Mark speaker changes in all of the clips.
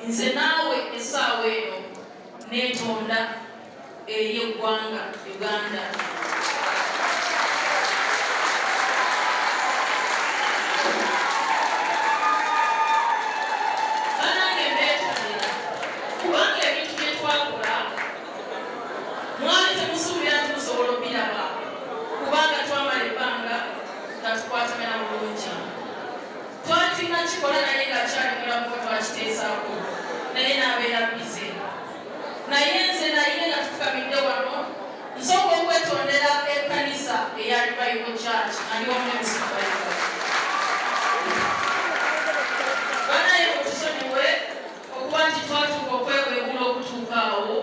Speaker 1: nze naawe essaawa eno neetonda eri eggwanga Uganda. Banange mbeetondera kubanga ebintu bye twakola mwali temusuubira nti musobola obiraba kubanga twamala ebbanga nga tukwatagana bulungi. Twali tulina kikola naye ng'akyali mulamuko twakiteesaako naye n'abeera bize. Naye nze naye nga tufukamidde wano nsooka okwetondera ekkanisa eya Revival Church ali wamu n'emisumbayigo. Banaye mutusonyiwe okuba nti twatuuka okweweebula okutuuka awo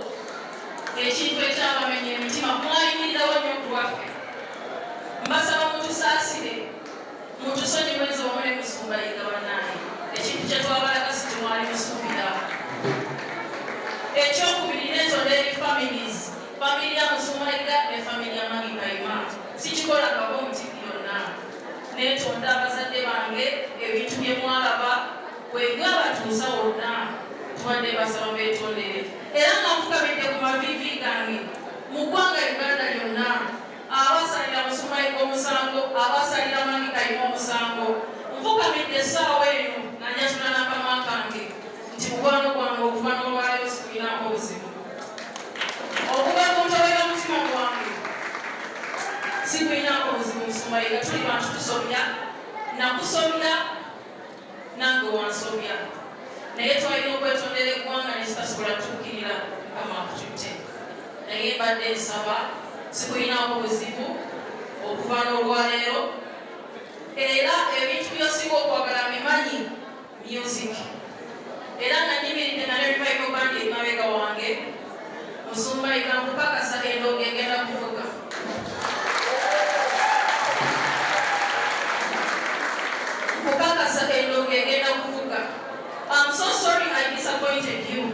Speaker 1: ekintu ekyabamenya emitima mwayimirirawo nnyo ku lwaffe. Mbasaba mutusaasire mutusonyiwe nze wamu n'emisumbayiga banaye ekintu kye twabalaga si temwali musuubira. Ekyokubiri neetonda eri families, family ya Musumbayiga ne family ya Magi Kayima. Sikikolagako omutivi yonna. Neetonda abazadde bange ebintu bye mwalaba bwega batuusa wonna tubadde basaba beetondere. Era nga nfukamidde ku maviivi gange mu ggwanga Uganda lyonna abasalira Musumbayiga omusango, abasalira Magi Kayima omusango. Nfukamidde essaawa eno nga njatula n'akamwa kange nti mukwano gwange okuva n'olwaleero sikuyinaako obuzibu. Okuva ku ntobera mutima gwange sikuyinaako obuzibu Musumbayiga. Tuli bantu tusobya, nakusobya nange wansobya. Naye twalina okwetondera eggwanga ne tutasobola kutuukirira Mukama akututte. Naye mbadde nsaba sikuyinaako obuzibu okuva n'olwaleero. Era ebintu by'osinga okwagala bimanyi music. Era nga nyimiridde na Revival Band emabega wange Musumbayiga nkukakasa endongo egenda kuvuga. Nkukakasa endongo egenda kuvuga. I'm so sorry I disappointed you.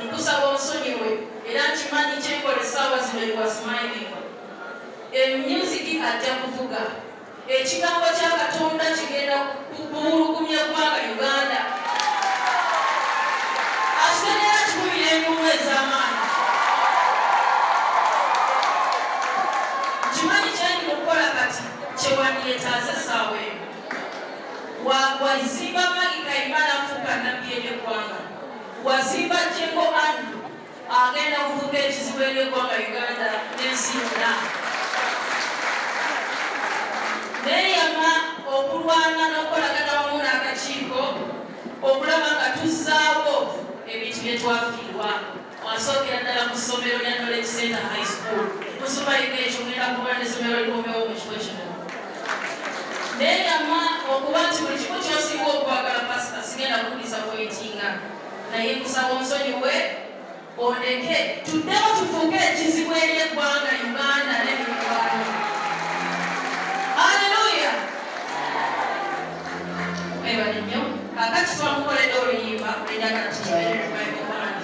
Speaker 1: Nkusaba onsonyiwe era nkimanyi kyenkola essaawa zino you are smiling. Music ajja kuvuga. Ekigambo kya Katonda kigenda kuwulugumya eggwanga Uganda. Asenera kikubira enyumu ez'amaanyi. Kimanyi kyendi mukukola kati kyewandyetaaza essaawa eno. Wazimba Magi Kayima n'afuuka nnabbi ery'eggwanga. Wazimba Jengo Andrew agenda kuvuga ekizibu ery'eggwanga Uganda n'ensi yonna. Neeyama okulwana n'okukolagana wamu n'akakiiko okulaba nga tuzzaawo ebintu bye twafiirwa. Wasookera ddala ku ssomero lya Knowledge Center High School. Musumbayiga ekyo ngenda kuba n'essomero likomyewo mu kifo kino. Neeyama okuba nti buli kimu ky'osinga okwagala pasita sigenda kukuliza kwetinga. Naye nkusaba onsonyiwe ondeke tuddewo tufuuke ekizibu eri eggwanga Uganda n'emikwano. Haleluya. Ebale nnyo. Kakati twamukoledde oluyimba enjagala tukibeere Revival Band.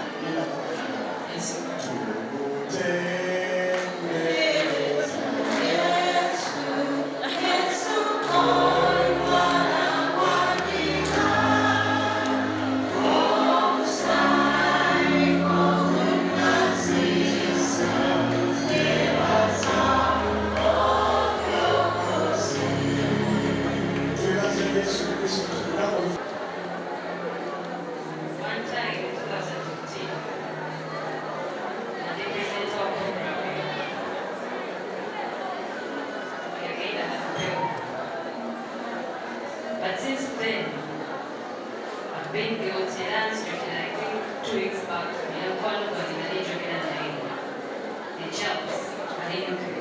Speaker 1: One time in 2015, they presented our program again at the film. But since then, I've been guilty and stricken. I think 2 weeks back, one of the manager the jobs, I didn't do.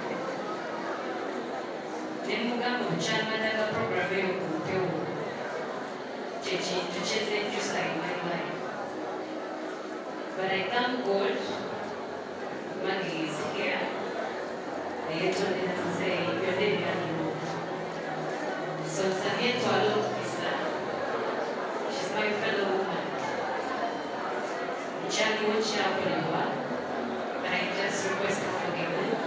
Speaker 1: Then we got to China program. To change just like my life. But I thank God, Maggie is here. They told me to say, you're dead anymore. So Samia Twalo is she's my fellow woman. Charlie won't share whatever, but I just request for forgiveness.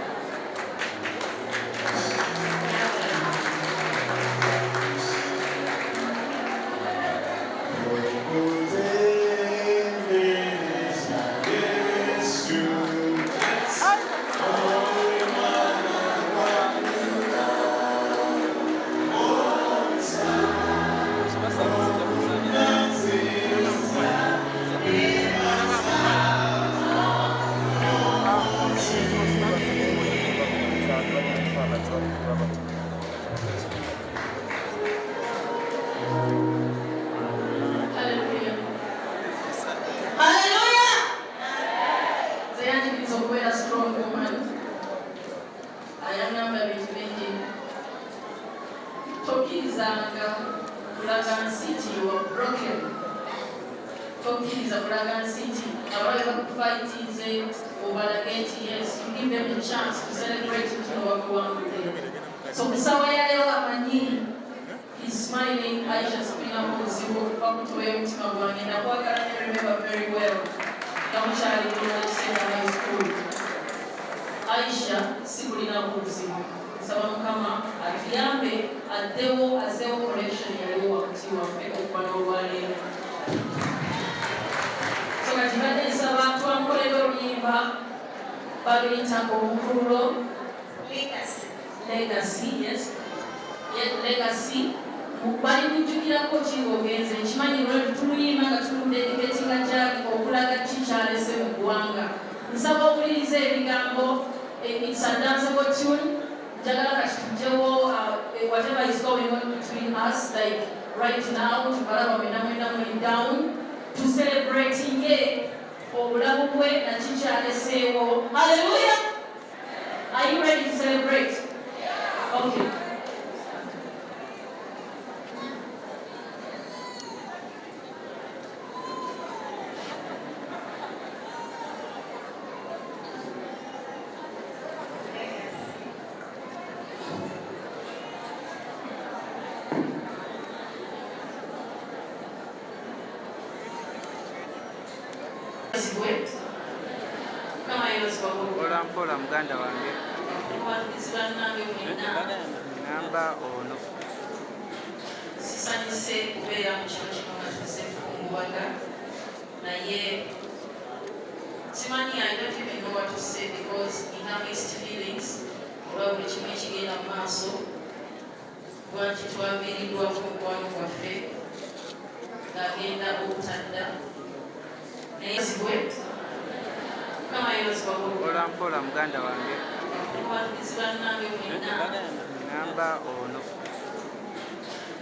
Speaker 1: kulaga nsi you are broken. Tokkiriza kulaga nsi abalala bakufightinze obalage nti yes, you give them a chance to celebrate kino wakuwangudde. So musawa yaleero amanyi he's smiling. Aisha spina muzibu bakutoya omutima gwange nakwagala ne remember very well kamukyali kunakiseera high school. Aisha sikulina buzibu nsaba Mukama atuyambe azeewo collection yaliwo wakati waffe okuva n'olwaleero. So kati badde nsaba twankolera oluyimba baluyita omukululo Legacy, yes. Legacy. Bali kujjukirako ki ng'ogenze nkimanyi tuluyimba nga tuludedicatinga gyali okulaga kikyalese mu ggwanga. Nsaba owuliriza ebigambo. It's a danceable tune. Njagala kati tujjewo whatever is going on between us, like right now, tubalaba mwena down, to celebrating obulamu bwe na kikyaleseewo. Hallelujah! Are you ready to celebrate? Okay.
Speaker 2: Mpola muganda wange namba ono
Speaker 1: sisanyuse kubeera mu kiro kino nga tusefungubaga naye simanyi I don't even know what to say because in our mixed feelings olwa buli kimu ekigenda mu maaso lwaki twaviiriddwako mukwano gwaffe ng'agenda obutadda naye zibwe
Speaker 2: mpola muganda wange namba ono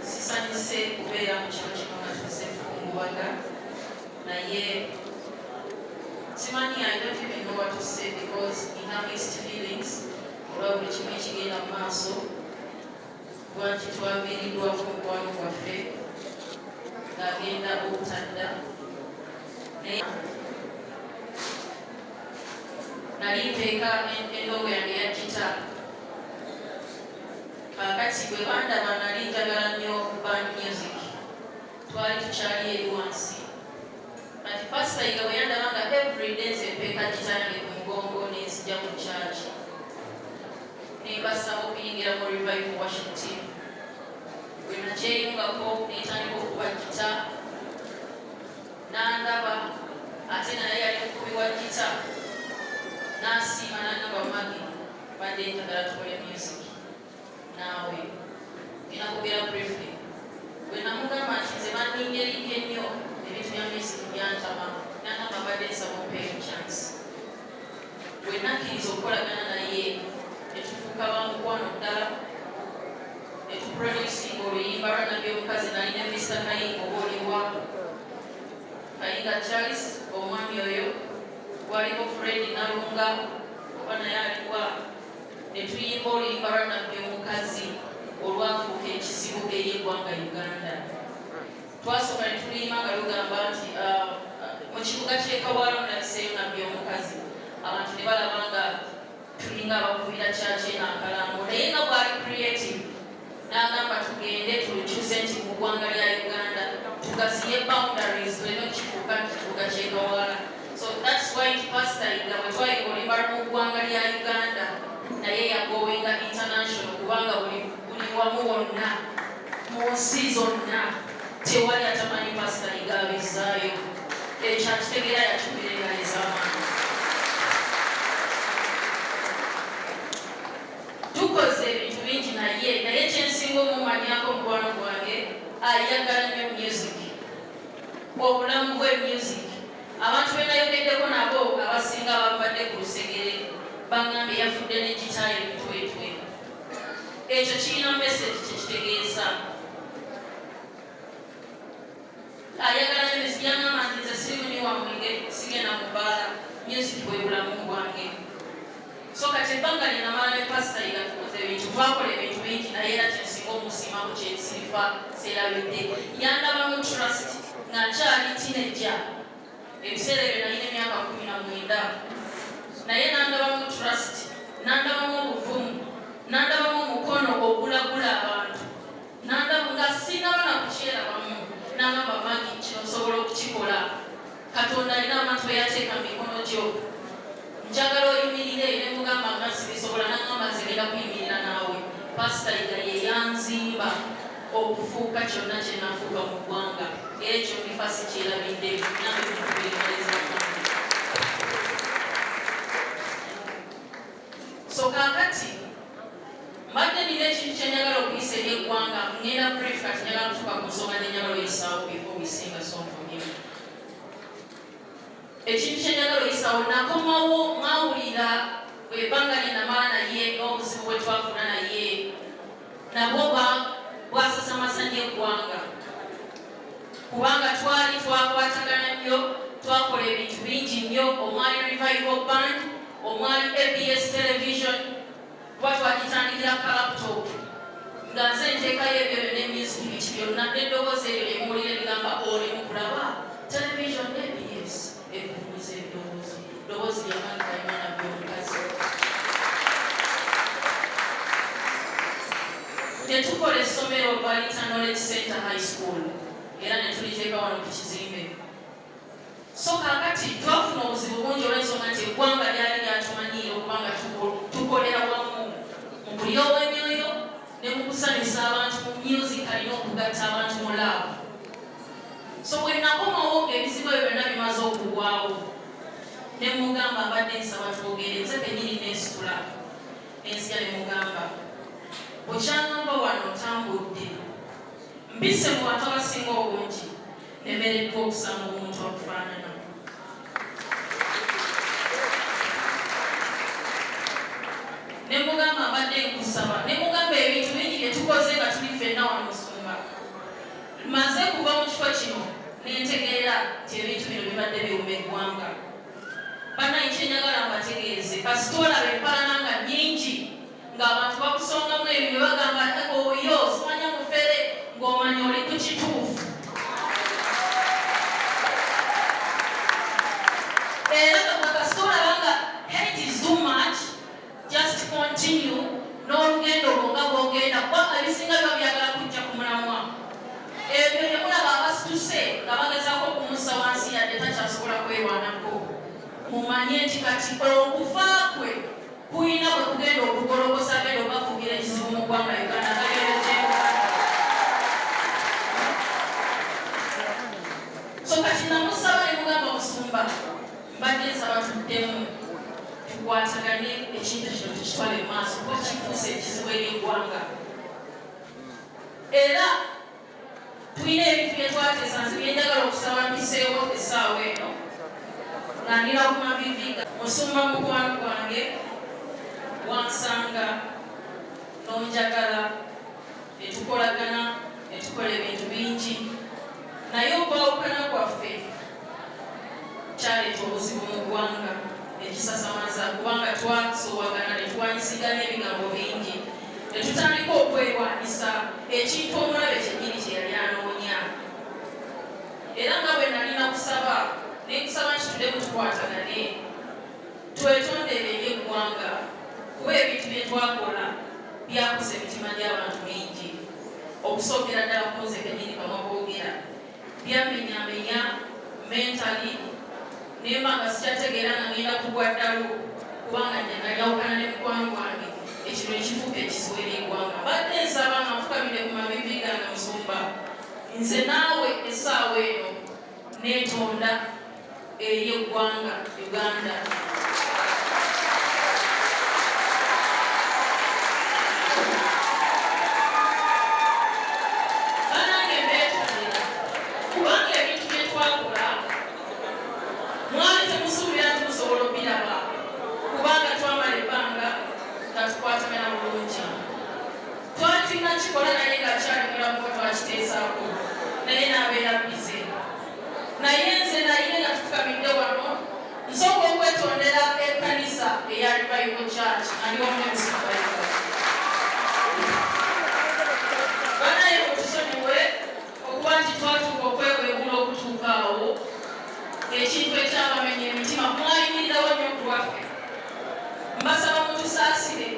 Speaker 1: sisanyuse kubeera mu kiro kino nga tusefungubaga naye simanyi I don't even know what to say because in our mixed feelings olwa buli kimu ekigenda mu maaso lwaki twaviiriddwako mukwano gwaffe ng'agenda obutadda naye nali nteeka endongo yange ya gita kakati bwe bandaba nali njagala nnyo band music twali tukyali eri wansi kati pasita yiga bwe yandaba nga everyday nze mpeeka gita yange ku mugongo nenzija mu kyaki nebasaba okuyingira mu revival worship team bwe nakyeyungako netandika okuba gita nandaba ate naye yali mukubi wa gita nasiima nangamba magi badde njagala tukole music naawe inakugera briefly bwe namugamba nti nze bandingerike nnyo ebintu bya music byantama nangamba badde nsaba ompeeyo chance bwe nakkiriza okukolagana naye netufuuka bamukwano ddala netuproducinga oluyimba lwanabbi omukazi nalina Mr. Kayingo obaoliwa Kayinga Charles omwami oyo waliko Fred Nalunga oba naye aliwa netuyimba oluyimba lwanabbi omukazi olwafuuka ekizibu ery'eggwanga Uganda. Twasooka ne tuluyimba nga lugamba nti mu kibuga ky'Ekawala mulabiseeyo nabbi omukazi abantu ne balaba nga tulinga abakubira kyaki enakalango naye nga bwali creative n'agamba tugende tulukyuse nti mu ggwanga lya Uganda tugaziye boundaries tuleme okukifuuka nti kibuga ky'Ekawala. So that's why Pastor Iga bwe twayinga oluyimba mu ggwanga lya Uganda naye yagowenga international kubanga buli wamu wonna mu nsi zonna tewali atamanyi Pastor Iga abizzaayo ekyo akitegeera yakibireegaleza amaanyi. Tukoze ebintu bingi naye kyensinga omumanyako mukwano gwange ayagala nnyo music obulamu bwe music. Abantu be nayogeddeko nabo abasinga bavadde ku lusegere baŋŋambye yafudde ne gitaali emitwetwe. Ekyo kirina message kyekitegeeza. Ayagala ne music yaŋŋamba nti nze siri muni wa mwenge sigenda mu bbaala music bwe bulamu bwange. So kati ebbanga linamala ne Pastor Iga tukoze ebintu twakola ebintu bingi naye era kyensinga omusiimako kyesirifa seerabidde. Yandabamu trust nga nkyali teenager, ebiseera ebyo nalina emyaka 19, naye nandabamu trust, nandabamu obuvumu, nandabamu omukono ogulagula abantu, nandaba nga sinaba na kukyerabamu. Nangamba Maggie, kino osobola okukikola. Katonda alina abantu be yateeka mu mikono gyo. Njagala oyimirire. Ne mugamba nga sibisobola. Nangamba nzigenda kuyimirira naawe. Pasita Ida ye yanzimba okufuuka kyonna kye nafuuka mu ggwanga. Ekyo ndifa sikyerabidde. Nange tukubiriza. So kaakati mbadde nina ekintu kye njagala okuyisa eri eggwanga. Ngenda brief kati njagala kutuuka ku nsonga n'enjagala oyisaawo before we sing a song from him. Ekintu kye njagala oyisaawo nakomawo mwawulira ebbanga lyennamala naye n'obuzibu bwe twafuna naye nabwo bwasasamaza nnyo eggwanga, kubanga twali twakwatagana nnyo, twakola ebintu bingi nnyo. Omwali Revival Band, omwali ABS Television, kuba twagitandikira ka laptop nga nze nteekayo ebyo byonna music biki byonna n'eddoboozi eryo lye muwulira ebigamba oli mukulaba television ABS ekuumiza eddoboozi ly'amaanyi Kayimana by'omukazi. Netukola essomero Valita Knowledge Center High School era ne tuliteeka wano ku kizimbe. So kaakati twafuna obuzibu bungi olw'ensonga nti eggwanga lyali lyatumanyiire okubanga tukolera wamu mu buli ow'emyoyo ne mu kusanyusa abantu mu music alina okugatta abantu mu laabu. So bwe nakomawo ng'ebizibu ebyo byonna bimaze okugwawo ne mugamba mbadde nsaba twogere, nze kennyini neesitula ensija ne mugamba bwekyangamba wano ntambudde mbise mu bantu abasinga obungi nemereddwa okusanga omuntu akufaanana. Ne mugamba mbadde nkusaba, ne mugamba ebintu bingi bye tukoze nga tuli ffenna wano Musumba. Maze kuva mu kifo kino nentegeera nti ebintu bino bibadde biwuma eggwanga. Banaye kyenjagala mbategeeze, kasita olaba empalana nga nnyingi ng'abantu bakusongamu ebyo bagamba oyo simanya mufere ng'omanya oli ku kituufu. Era kasita olaba nga hate is too much, just continue n'olugendo olwo nga bw'ogenda kuba ebisinga biba byagala kujja ku mulamwa. Ebyo ne mulaba abasituse nga bagezaako okumussa wansi yadde takyasobola kwerwanako. Mumanye nti kati okufa kwe kuyina bwe kugenda okugologosa genda obafugira ekizibu mu ggwanga Uganda gagerejeeko. So kati namusaba ne mugamba Musumba mbadde nsaba tuddemu tukwatagane ekintu kino tukitwale mu maaso kuba kifuuse ekizibu eri eggwanga. Era tulina ebintu bye twateesa nze bye njagala okusaba mpiseewo essaawa eno nga ndira ku maviviga. Musumba mukwano gwange wansanga n'onjagala ne tukolagana ne tukola ebintu bingi, naye okwawukana kwaffe kyaleeta obuzibu mu ggwanga ekisasamaza kubanga twasoowagana ne twanyisigana ebigambo bingi ne tutandika okwerwanisa ekintu omulabe kyennyini kye yali anoonya. Era nga bwe nalina kusaba nekusaba nti tudde tukwatagane twetondere eri eggwanga kuba ebintu bye twakola byakuza emitima gy'abantu bingi. Okusookera ddala kunze kennyini kamwa boogera byamenyamenya mentally nemba nga sikyategeera nga ngenda kugwa ddalo kubanga nayawukana ne mukwano gwange ekino ekifuuka ekizibu eri eggwanga. Badde nsaba nga nfukamire ku mavivi gange Musumba, nze naawe essaawa eno neetonda eri eggwanga Uganda. Banange mbeetondera kubanga ebintu bye twakola mwali temusuubira nti musobola obiraba kubanga twamala ebbanga nga tukwatagana bulungi. Twali tulina kikola naye nga kyali mulamu kuba twakiteesaako naye n'abeera bize. Naye nze naye nga tufukamidde wano nsooka okwetondera ekkanisa eya Revival Church nali wamu ne Musumba. kakati twatuuka okwewebula okutuuka awo ekintu ekyabamenya emitima mwayimirirawo nnyo ku lwaffe. Mbasaba mutusaasire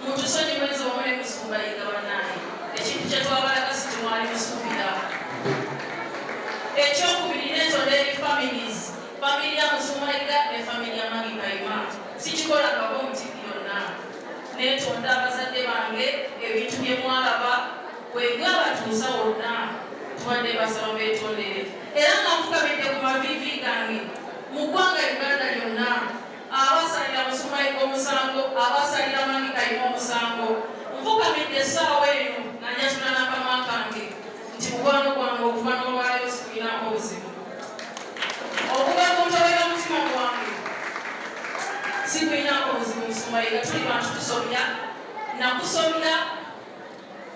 Speaker 1: mutusonyiweze wamu ne Musumba Yiga bannaaye ekintu kye twabalaga si temwali musuubira. Ekyokubiri neetonda eri famiri ya Musumba Yiga ne famiri ya Magi Kayima sikikolagako mu TV yonna. Neetonda abazadde bange ebintu bye mwalaba bwega batuusa wonna tubadde basaba beetondere. Era nga nfukabidde ku maviivi gange mu ggwanga Uganda lyonna abasalira Musumba Yiga omusango, abasalira Magi Kayima omusango, nfukabidde essaawa eno nga njatula n'akamwa kange nti mukwano gwange okuva n'olwaleero sikulinaako buzibu. Okuva ku ntobera mutima gwange sikulinaako buzibu. Musumba Yiga tuli bantu tusobya, nakusobya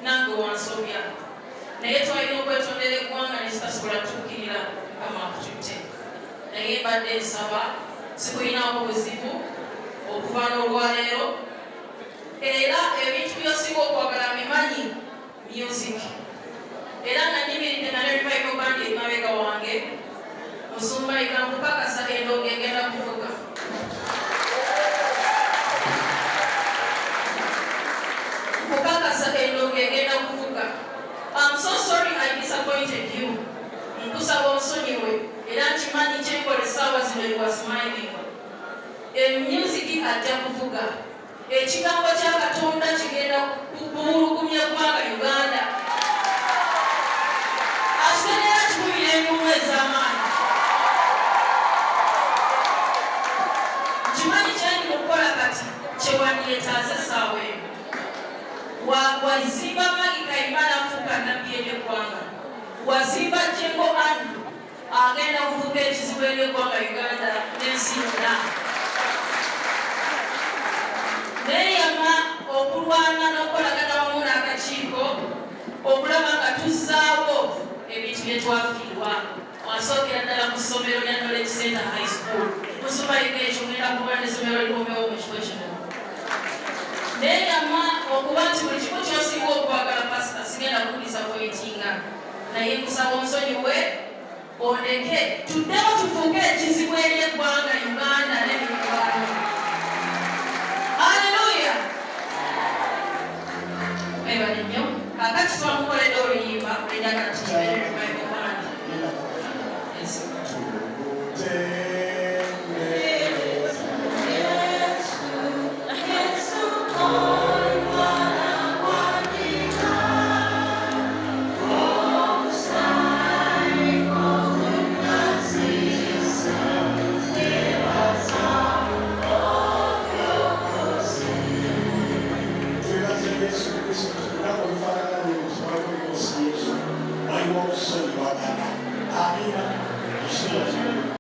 Speaker 1: nange wansobya, naye twalina okwetondera eggwanga ne tutasobola kutuukirira Mukama akututte. Naye mbadde nsaba sikulinaako buzibu okuva n'olwaleero. Era ebintu by'osinga okwagala bimanyi music, era nga nyimiridde na Revival Band emabega wange. Musumba Yiga nkukakasa endongo egenda kuvuga. Nkukakasa endongo egenda kuvuga. I'm so sorry I disappointed you. Nkusaba onsonyiwe era nkimanyi kyenkola essaawa zino you are smiling. Music ajja kuvuga. Ekigambo kya Katonda kigenda kuwulugumya eggwanga Uganda. Akitenera kikubira ennyumu ez'amaanyi. Nkimanyi kyandi mukukola kati kyewandyetaaze essaawa eno. Wazimba Magi Kayima n'afuuka nnabbi ery'eggwanga. Wazimba Jengo Andrew agenda kuvuga ekizibu ery'eggwanga Uganda n'ensi yonna. Neeyama okulwana n'okukolagana wamu n'akakiiko okulaba nga tuzzaawo ebintu bye twafiirwa. Wasookera ddala ku ssomero lya Knowledge Center High School. Musumba Yiga ekyo ngenda kuba n'essomero likomyewo mu kifo kino. Neeyama okuba nti buli kimu ky'osinga okwagala pasita sigenda kudisappointinga, naye nkusaba onsonyiwe ondeke tuddewo tufuuke ekizibu eri eggwanga Uganda n'emikwano. Haleluya! Mwebale nnyo. Kakati twamukoledde oluyimba olw'enjagala tukibere Revival Band. Yes.
Speaker 3: Vai